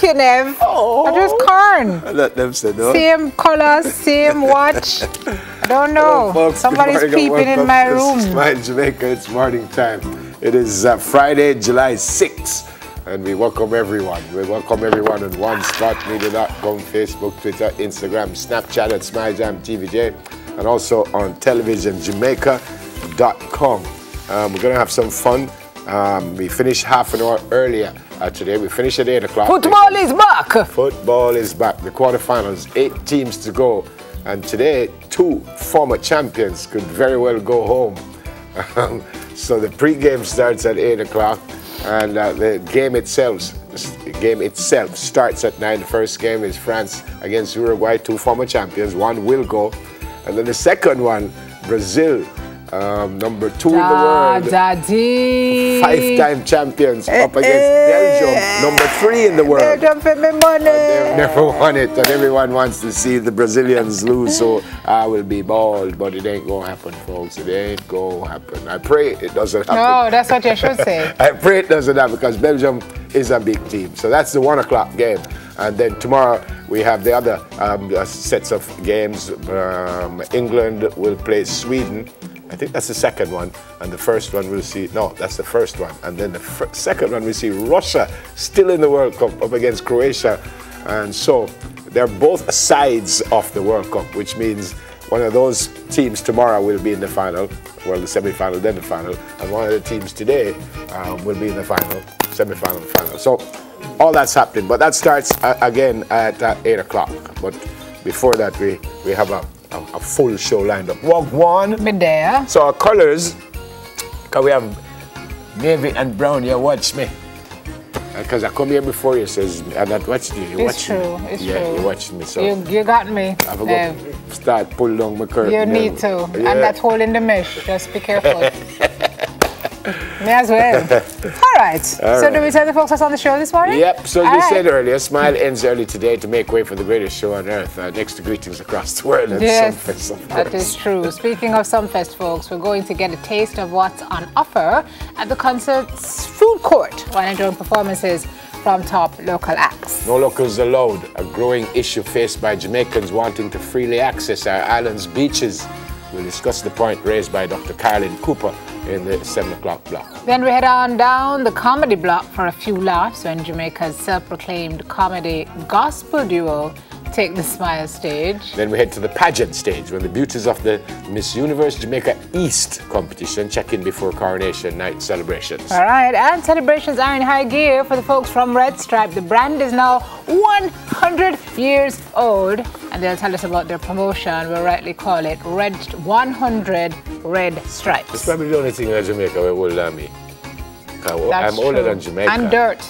like you, Nev. Oh. I just can't. Let them say no. Same colors, same watch. I don't know. Folks, somebody's peeping in my room. Smile Jamaica, it's morning time. It is Friday, July 6th. And we welcome everyone. We welcome everyone on One Spot Media.com, Facebook, Twitter, Instagram, Snapchat at Smile Jam TVJ, and also on television, Jamaica.com. We're going to have some fun. We finished half an hour earlier today. We finished at 8 o'clock. Football is back. Football is back. The quarterfinals, 8 teams to go. And today, 2 former champions could very well go home. So the pre-game starts at 8 o'clock. And the game itself starts at 9. The first game is France against Uruguay, 2 former champions. One will go. And then the second one, Brazil, number 2 in the world. 5-time champions up against Belgium, number 3 in the world. Belgium for me money. They've never won it, and everyone wants to see the Brazilians lose, so I will be bald, but it ain't gonna happen, folks. It ain't gonna happen. I pray it doesn't happen. No, that's what you should say. I pray it doesn't happen because Belgium is a big team. So that's the 1 o'clock game. And then tomorrow we have the other sets of games. England will play Sweden. I think that's the second one, and the first one we'll see, no, that's the first one. And then the second one we see Russia still in the World Cup up against Croatia. And so they're both sides of the World Cup, which means one of those teams tomorrow will be in the final, well, the semi-final, then the final, and one of the teams today will be in the final, semi-final, and final. So all that's happening, but that starts again at 8 o'clock. But before that, we have a full show lined up. Walk one. Me there. So our colors, because we have navy and brown. You watch me. Because I come here before you, says, and I watched you. It's true. It's true. Yeah, you watched me. So you got me. I forgot start pull down my curtain. You need to. Yeah. And that hole in the mesh. Just be careful. Me as well. All right. So do we tell the folks what's on the show this morning? Yep. So as we said earlier, Smile ends early today to make way for the greatest show on earth. Next to Greetings Across the World. And yes, Sumfest, of course. that is true. Speaking of Sumfest, folks, we're going to get a taste of what's on offer at the concert's food court while enjoying performances from top local acts. No locals allowed, a growing issue faced by Jamaicans wanting to freely access our island's beaches. We'll discuss the point raised by Dr. Carolyn Cooper in the 7 o'clock block. Then we head on down the comedy block for a few laughs when Jamaica's self-proclaimed comedy gospel duo take the Smile stage. Then we head to the pageant stage when the beauties of the Miss Universe Jamaica East competition check in before coronation night celebrations. All right, and celebrations are in high gear for the folks from Red Stripe. The brand is now 100 years old, and they'll tell us about their promotion. We'll rightly call it Red 100 Red Stripes. It's probably the only thing in Jamaica we're older than me. I'm older than Jamaica. And dirt.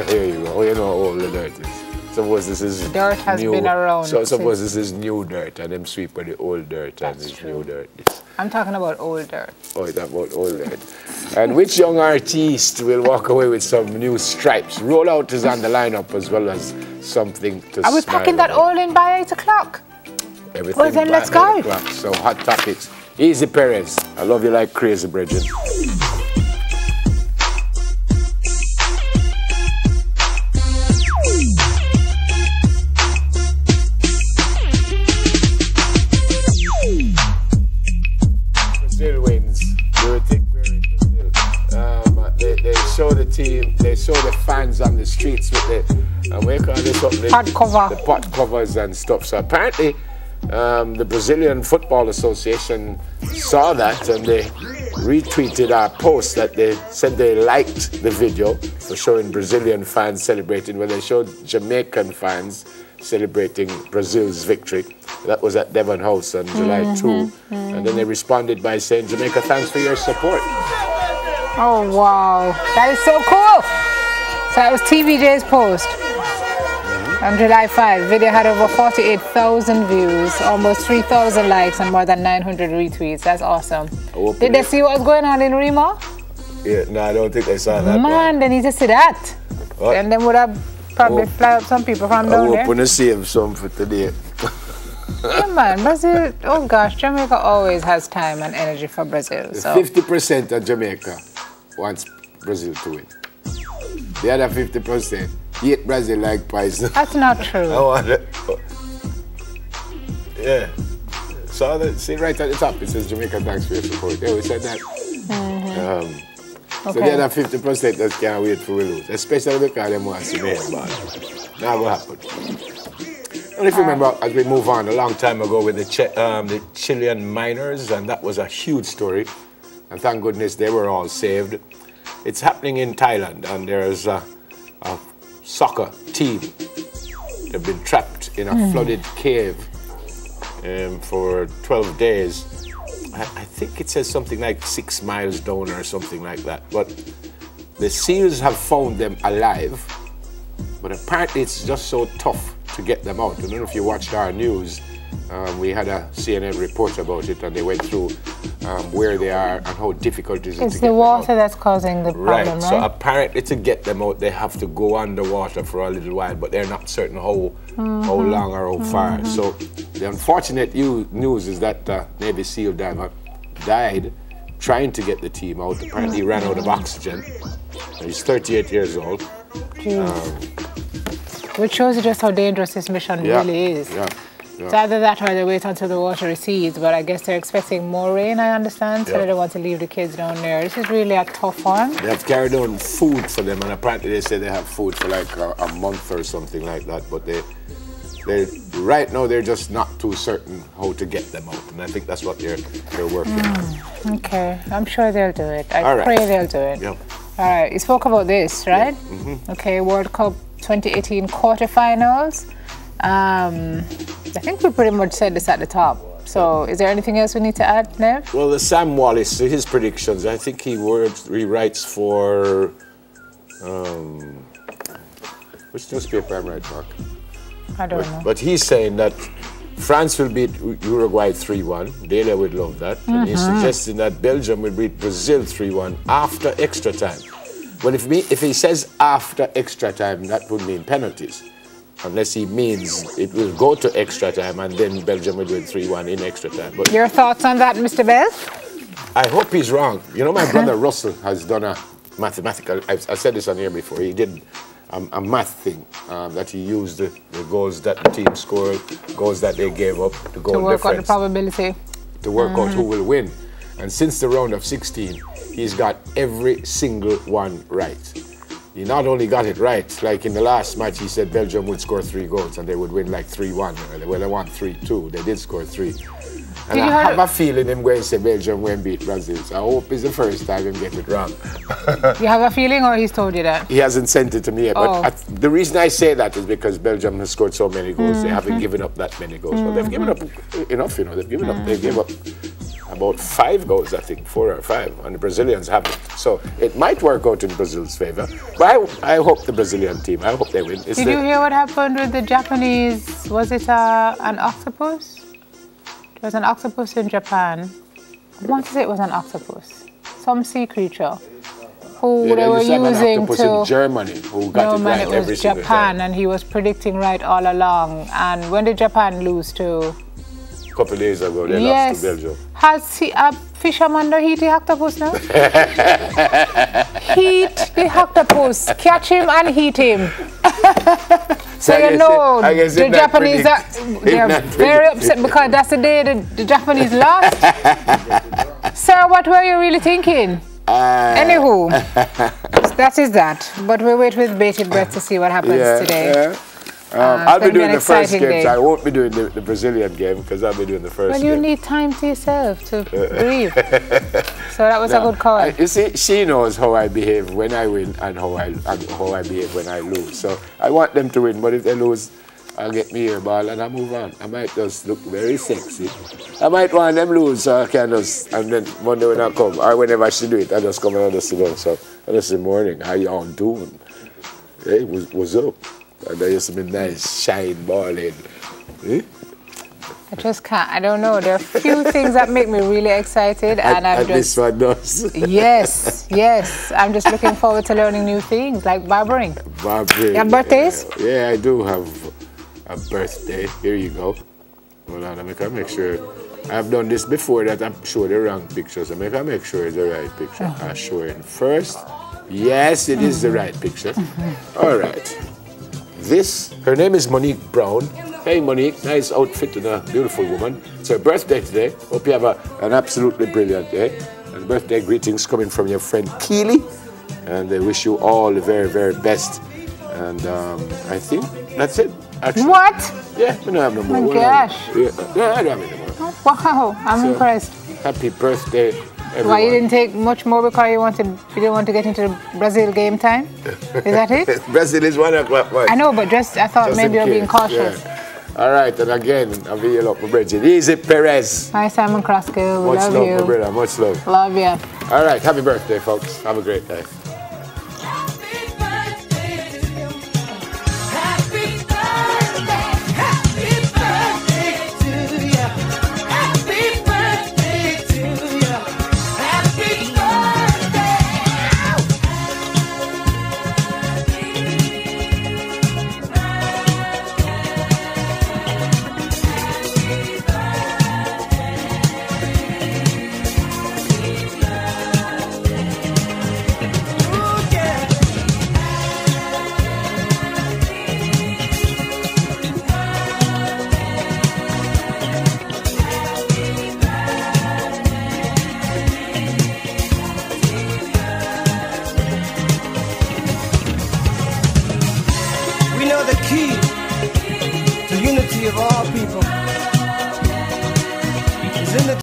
Here you go. You know how old the dirt is. Suppose this is dirt has new, been around. So suppose this is new dirt, and them sweep the old dirt, and this new dirt. I'm talking about old dirt. Oh, it's about old dirt. And which young artist will walk away with some new stripes? Rollout is on the lineup as well as something to I was packing that all in by 8 o'clock. Everything well, then let's go. So hot topics. Easy Perez. I love you like crazy, Bridget. Brazil wins. You would think we're in Brazil. They show the team, they show the fans on the streets with the, we call this something, pot cover. The pot covers and stuff. So apparently, the Brazilian Football Association saw that and they retweeted our post that they said they liked the video for showing Brazilian fans celebrating when they showed Jamaican fans celebrating Brazil's victory. That was at Devon House on July 2. And then they responded by saying, Jamaica, thanks for your support. Oh, wow. That is so cool. So that was TVJ's post. On July 5, video had over 48,000 views, almost 3,000 likes, and more than 900 retweets. That's awesome. Did they see what was going on in Remo? Yeah, no, I don't think they saw that. Man, they need to see that. What? And then would have probably fly up some people from down there. I hope to save some for today. Yeah, man, Brazil, oh gosh, Jamaica always has time and energy for Brazil. So 50% of Jamaica wants Brazil to win. The other 50% hate Brazil like poison. That's not true. I want it. Yeah. So see right at the top, it says Jamaica thanks for your support. Yeah, we said that. So the other 50% just can't wait for we lose, especially because they want to see me bad. Now what happened? And if you remember, as we move on, a long time ago with the Chilean miners, and that was a huge story. And thank goodness they were all saved. It's happening in Thailand, and there's a soccer team. They've been trapped in a flooded cave for 12 days. I think it says something like 6 miles down or something like that. But the SEALs have found them alive, but apparently it's just so tough to get them out. I don't know if you watched our news. We had a CNN report about it, and they went through where they are and how difficult it is to get them out. It's the water that's causing the problem, right? So apparently to get them out, they have to go underwater for a little while, but they're not certain how long or how far. So the unfortunate news is that Navy SEAL diver died trying to get the team out. Apparently he ran out of oxygen. He's 38 years old. Which shows you just how dangerous this mission really is. It's either that or they wait until the water recedes, but I guess they're expecting more rain, I understand, so they don't want to leave the kids down there. This is really a tough one. They have carried on food for them, and apparently they say they have food for like a month or something like that, but they right now they're just not too certain how to get them out, and I think that's what they're working on. Okay, I'm sure they'll do it. I pray they'll do it. All right, you spoke about this, right? Okay, World Cup 2018 quarterfinals. I think we pretty much said this at the top. So is there anything else we need to add, Nev? Well, the Sam Wallace, his predictions, I think he writes for, which newspaper I'm right, Mark? I don't know. But he's saying that France will beat Uruguay 3-1. Delia would love that. And he's suggesting that Belgium will beat Brazil 3-1 after extra time. Well, if he says after extra time, that would mean penalties. Unless he means it will go to extra time and then Belgium will do it 3-1 in extra time. But your thoughts on that, Mr. Bell? I hope he's wrong. You know, my brother Russell has done a mathematical, I said this on here before, he did a math thing that he used the goals that the team scored, goals that they gave up, the goal difference. To work out the probability. To work out who will win. And since the round of 16, he's got every single one right. He not only got it right, like in the last match, he said Belgium would score 3 goals and they would win like 3-1. Well, they won 3-2. They did score 3. And I have a feeling him going to say Belgium won't beat Brazil. So I hope it's the first time him get it wrong. You have a feeling, or he's told you that? He hasn't sent it to me yet. But the reason I say that is because Belgium has scored so many goals. They haven't given up that many goals. But they've given up enough, you know. They've given up. They gave up about 5 goals, I think, 4 or 5, and the Brazilians haven't. So it might work out in Brazil's favor. But I hope the Brazilian team, I hope they win. Did you hear what happened with the Japanese? Was it an octopus? There was an octopus in Japan. I want to say it was an octopus. Some sea creature who they were using an octopus in Germany who got it right every single time. It was Japan, and he was predicting right all along. And when did Japan lose to? Couple of days ago, they lost to Belgium. Has a fisherman there heat the octopus now? Heat the octopus, catch him and heat him. So you know, the Japanese they're very upset because that's the day the Japanese lost. Sir, what were you really thinking? Anywho, that is that. But we wait with bated breath to see what happens today. I'll be doing the first games. I won't be doing the Brazilian game because I'll be doing the first game. Well, you need time to yourself to breathe. So that was a good call. You see, she knows how I behave when I win and how I behave when I lose. So I want them to win, but if they lose, I'll get me a ball and I move on. I might just look very sexy. I might want them lose so I can just, and then Monday when I come, or whenever she do it, I just come and I just sit down. So I just say, morning, how y'all doing? Hey, what's up? And there used to be nice, shine, balling. Eh? I just can't. I don't know. There are a few things that make me really excited, and this one does. Yes. I'm just looking forward to learning new things, like barbering. Barbering. You have birthdays? Yeah, I do have a birthday. Here you go. Hold on, I make sure. I've done this before that I'm sure the wrong pictures. I make sure it's the right picture. I show it first. Yes, it is the right picture. All right. Her name is Monique Brown. Hey Monique, nice outfit and a beautiful woman. It's her birthday today. Hope you have an absolutely brilliant day. And birthday greetings coming from your friend Keely. And they wish you all the very, very best. And I think that's it. Actually. What? Yeah, we don't have no more. Oh my gosh. Yeah, I don't have any more. Oh, wow, I'm impressed. Happy birthday, everyone. Why you didn't take much more because you didn't want to get into the Brazil game time? Is that it? Brazil is 1 o'clock. I know, but I thought maybe you're being cautious. Yeah. All right, and again, I'll be your my brethren. Easy Perez. Hi, Simon Kraskill. We Much love love, you. my brother. Much love. Love you. All right, happy birthday, folks. Have a great day.